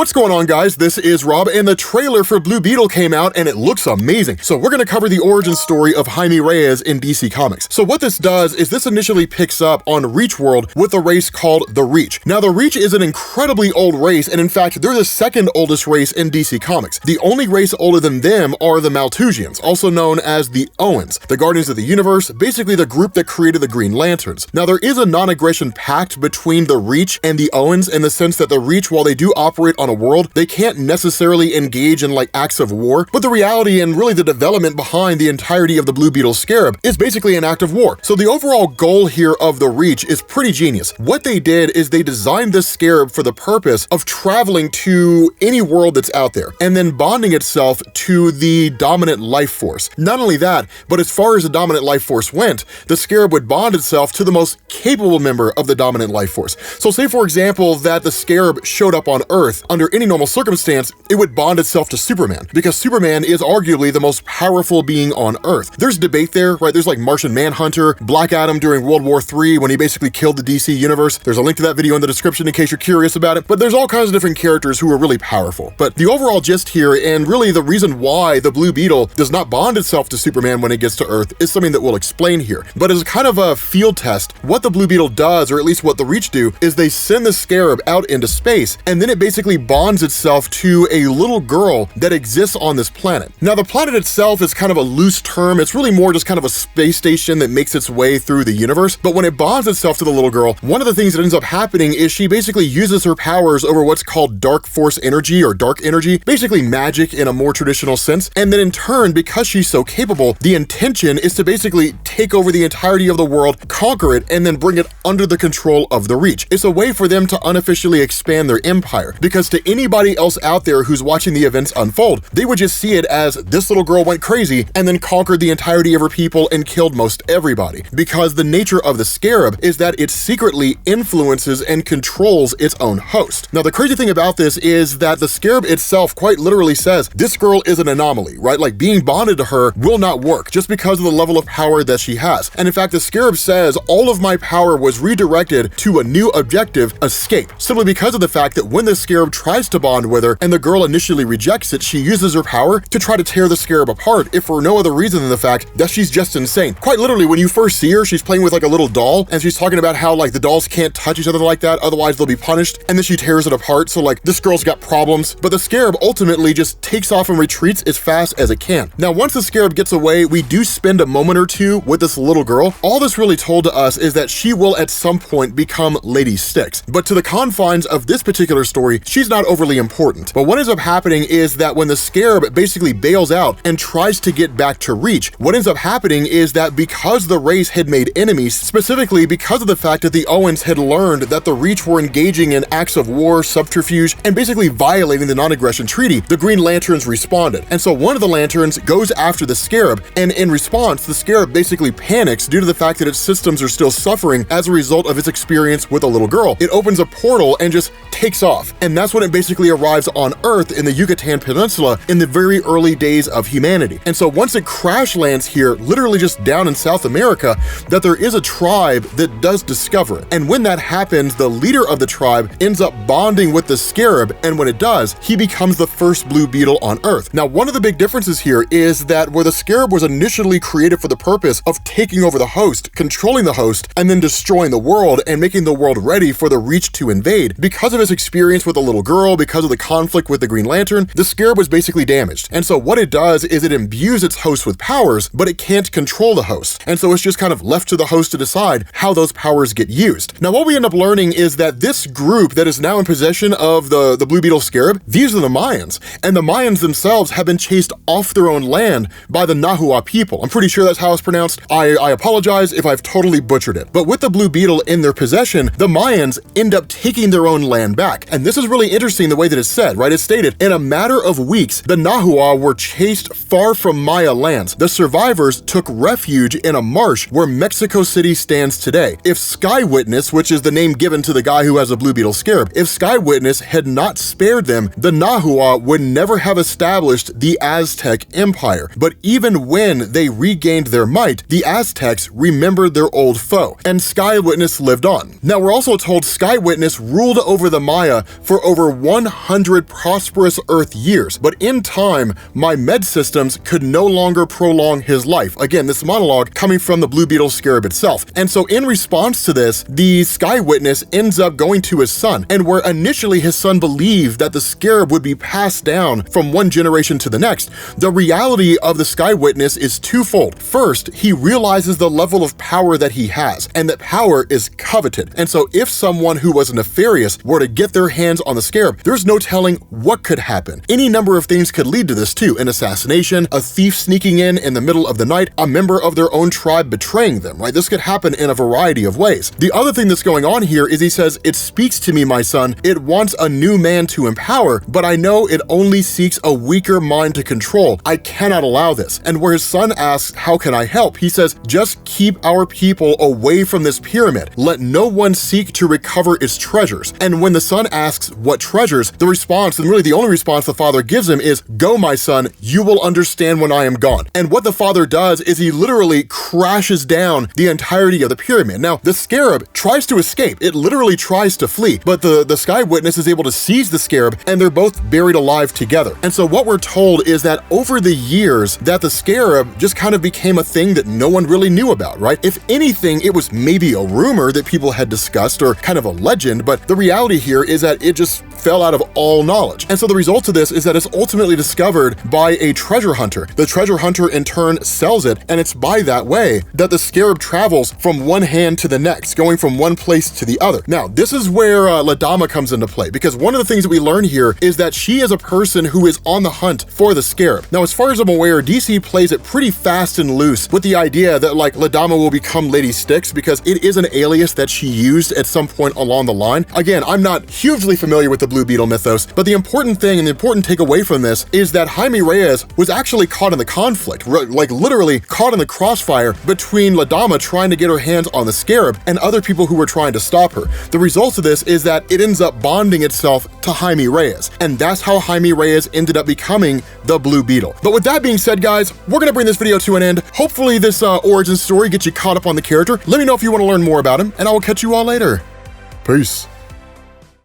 What's going on, guys? This is Rob, and the trailer for Blue Beetle came out and it looks amazing. So we're gonna cover the origin story of Jaime Reyes in DC Comics. So what this does is this initially picks up on Reach World with a race called the Reach. Now the Reach is an incredibly old race, and in fact they're the second oldest race in DC Comics. The only race older than them are the Maltusians, also known as the Owens, the Guardians of the Universe, basically the group that created the Green Lanterns. Now there is a non-aggression pact between the Reach and the Owens in the sense that the Reach, while they do operate on a world, they can't necessarily engage in like acts of war, but the reality and really the development behind the entirety of the Blue Beetle Scarab is basically an act of war. So the overall goal here of the Reach is pretty genius. What they did is they designed this Scarab for the purpose of traveling to any world that's out there and then bonding itself to the dominant life force. Not only that, but as far as the dominant life force went, the Scarab would bond itself to the most capable member of the dominant life force. So say for example that the Scarab showed up on Earth. Under any normal circumstance, it would bond itself to Superman, because Superman is arguably the most powerful being on Earth. There's debate there, right? There's like Martian Manhunter, Black Adam during World War III when he basically killed the DC universe. There's a link to that video in the description in case you're curious about it, but there's all kinds of different characters who are really powerful. But the overall gist here, and really the reason why the Blue Beetle does not bond itself to Superman when it gets to Earth, is something that we'll explain here. But as kind of a field test, what the Blue Beetle does, or at least what the Reach do, is they send the Scarab out into space, and then it basically bonds itself to a little girl that exists on this planet. Now the planet itself is kind of a loose term. It's really more just kind of a space station that makes its way through the universe. But when it bonds itself to the little girl, one of the things that ends up happening is she basically uses her powers over what's called dark force energy or dark energy, basically magic in a more traditional sense. And then in turn, because she's so capable, the intention is to basically take over the entirety of the world, conquer it, and then bring it under the control of the Reach. It's a way for them to unofficially expand their empire, because to anybody else out there who's watching the events unfold, they would just see it as this little girl went crazy and then conquered the entirety of her people and killed most everybody. Because the nature of the Scarab is that it secretly influences and controls its own host. Now the crazy thing about this is that the Scarab itself quite literally says this girl is an anomaly, right? Like being bonded to her will not work just because of the level of power that she has. And in fact, the Scarab says all of my power was redirected to a new objective, escape, simply because of the fact that when the Scarab tries to bond with her and the girl initially rejects it, she uses her power to try to tear the Scarab apart, if for no other reason than the fact that she's just insane. Quite literally, when you first see her, she's playing with like a little doll, and she's talking about how like the dolls can't touch each other like that, otherwise they'll be punished, and then she tears it apart. So like this girl's got problems, but the Scarab ultimately just takes off and retreats as fast as it can. Now once the Scarab gets away, we do spend a moment or two with this little girl. All this really told to us is that she will at some point become Lady Styx, but to the confines of this particular story, she's not overly important. But what ends up happening is that when the Scarab basically bails out and tries to get back to Reach, what ends up happening is that because the race had made enemies, specifically because of the fact that the Owens had learned that the Reach were engaging in acts of war, subterfuge, and basically violating the non-aggression treaty, the Green Lanterns responded. And so one of the Lanterns goes after the Scarab, and in response, the Scarab basically panics due to the fact that its systems are still suffering as a result of its experience with a little girl. It opens a portal and just takes off. And that's when it basically arrives on Earth in the Yucatan Peninsula in the very early days of humanity. And so once it crash lands here, literally just down in South America, that there is a tribe that does discover it. And when that happens, the leader of the tribe ends up bonding with the Scarab, and when it does, he becomes the first Blue Beetle on Earth. Now, one of the big differences here is that where the Scarab was initially created for the purpose of taking over the host, controlling the host, and then destroying the world and making the world ready for the Reach to invade, because of his experience with a little girl, because of the conflict with the Green Lantern, the Scarab was basically damaged. And so what it does is it imbues its host with powers, but it can't control the host. And so it's just kind of left to the host to decide how those powers get used. Now, what we end up learning is that this group that is now in possession of the Blue Beetle Scarab, these are the Mayans. And the Mayans themselves have been chased off their own land by the Nahua people. I'm pretty sure that's how it's pronounced. I apologize if I've totally butchered it. But with the Blue Beetle in their possession, the Mayans end up taking their own land back. And this is really interesting the way that it's said, right? It's stated, in a matter of weeks, the Nahua were chased far from Maya lands. The survivors took refuge in a marsh where Mexico City stands today. If Sky Witness, which is the name given to the guy who has a Blue Beetle Scarab, if Sky Witness had not spared them, the Nahua would never have established the Aztec Empire. But even when they regained their might, the Aztecs remembered their old foe, and Sky Witness lived on. Now, we're also told Sky Witness ruled over the Maya for over 100 prosperous Earth years, but in time, my med systems could no longer prolong his life. Again, this monologue coming from the Blue Beetle Scarab itself. And so in response to this, the Sky Witness ends up going to his son, and where initially his son believed that the Scarab would be passed down from one generation to the next, the reality of the Sky Witness is twofold. First, he realizes the level of power that he has, and that power is coveted. And so if someone who was nefarious were to get their hands on the Scarab, there's no telling what could happen. Any number of things could lead to this too: an assassination, a thief sneaking in the middle of the night, a member of their own tribe betraying them, right? This could happen in a variety of ways. The other thing that's going on here is he says, "It speaks to me, my son. It wants a new man to empower, but I know it only seeks a weaker mind to control. I cannot allow this." And where his son asks, "How can I help?" he says, "Just keep our people away from this pyramid. Let no one seek to recover its treasures." And when the son asks what treasures, the response, and really the only response the father gives him, is, "Go, my son, you will understand when I am gone." And what the father does is he literally crashes down the entirety of the pyramid. Now, the Scarab tries to escape. It literally tries to flee, but the Sky Witness is able to seize the Scarab, and they're both buried alive together. And so what we're told is that over the years that the Scarab just kind of became a thing that no one really knew about, right? If anything, it was maybe a rumor that people had discussed, or kind of a legend, but the reality here is that it just fell out of all knowledge. And so the result of this is that it's ultimately discovered by a treasure hunter. The treasure hunter in turn sells it, and it's by that way that the Scarab travels from one hand to the next, going from one place to the other. Now, this is where Ladama comes into play, because one of the things that we learn here is that she is a person who is on the hunt for the Scarab. Now, as far as I'm aware, DC plays it pretty fast and loose with the idea that like Ladama will become Lady Styx, because it is an alias that she used at some point along the line. Again, I'm not hugely familiar with the Blue Beetle mythos, but the important thing and the important takeaway from this is that Jaime Reyes was actually caught in the conflict, like literally caught in the crossfire between Ladama trying to get her hands on the Scarab and other people who were trying to stop her. The result of this is that it ends up bonding itself to Jaime Reyes, and that's how Jaime Reyes ended up becoming the Blue Beetle. But with that being said, guys, we're gonna bring this video to an end. Hopefully this origin story gets you caught up on the character. Let me know if you want to learn more about him, and I will catch you all later. Peace.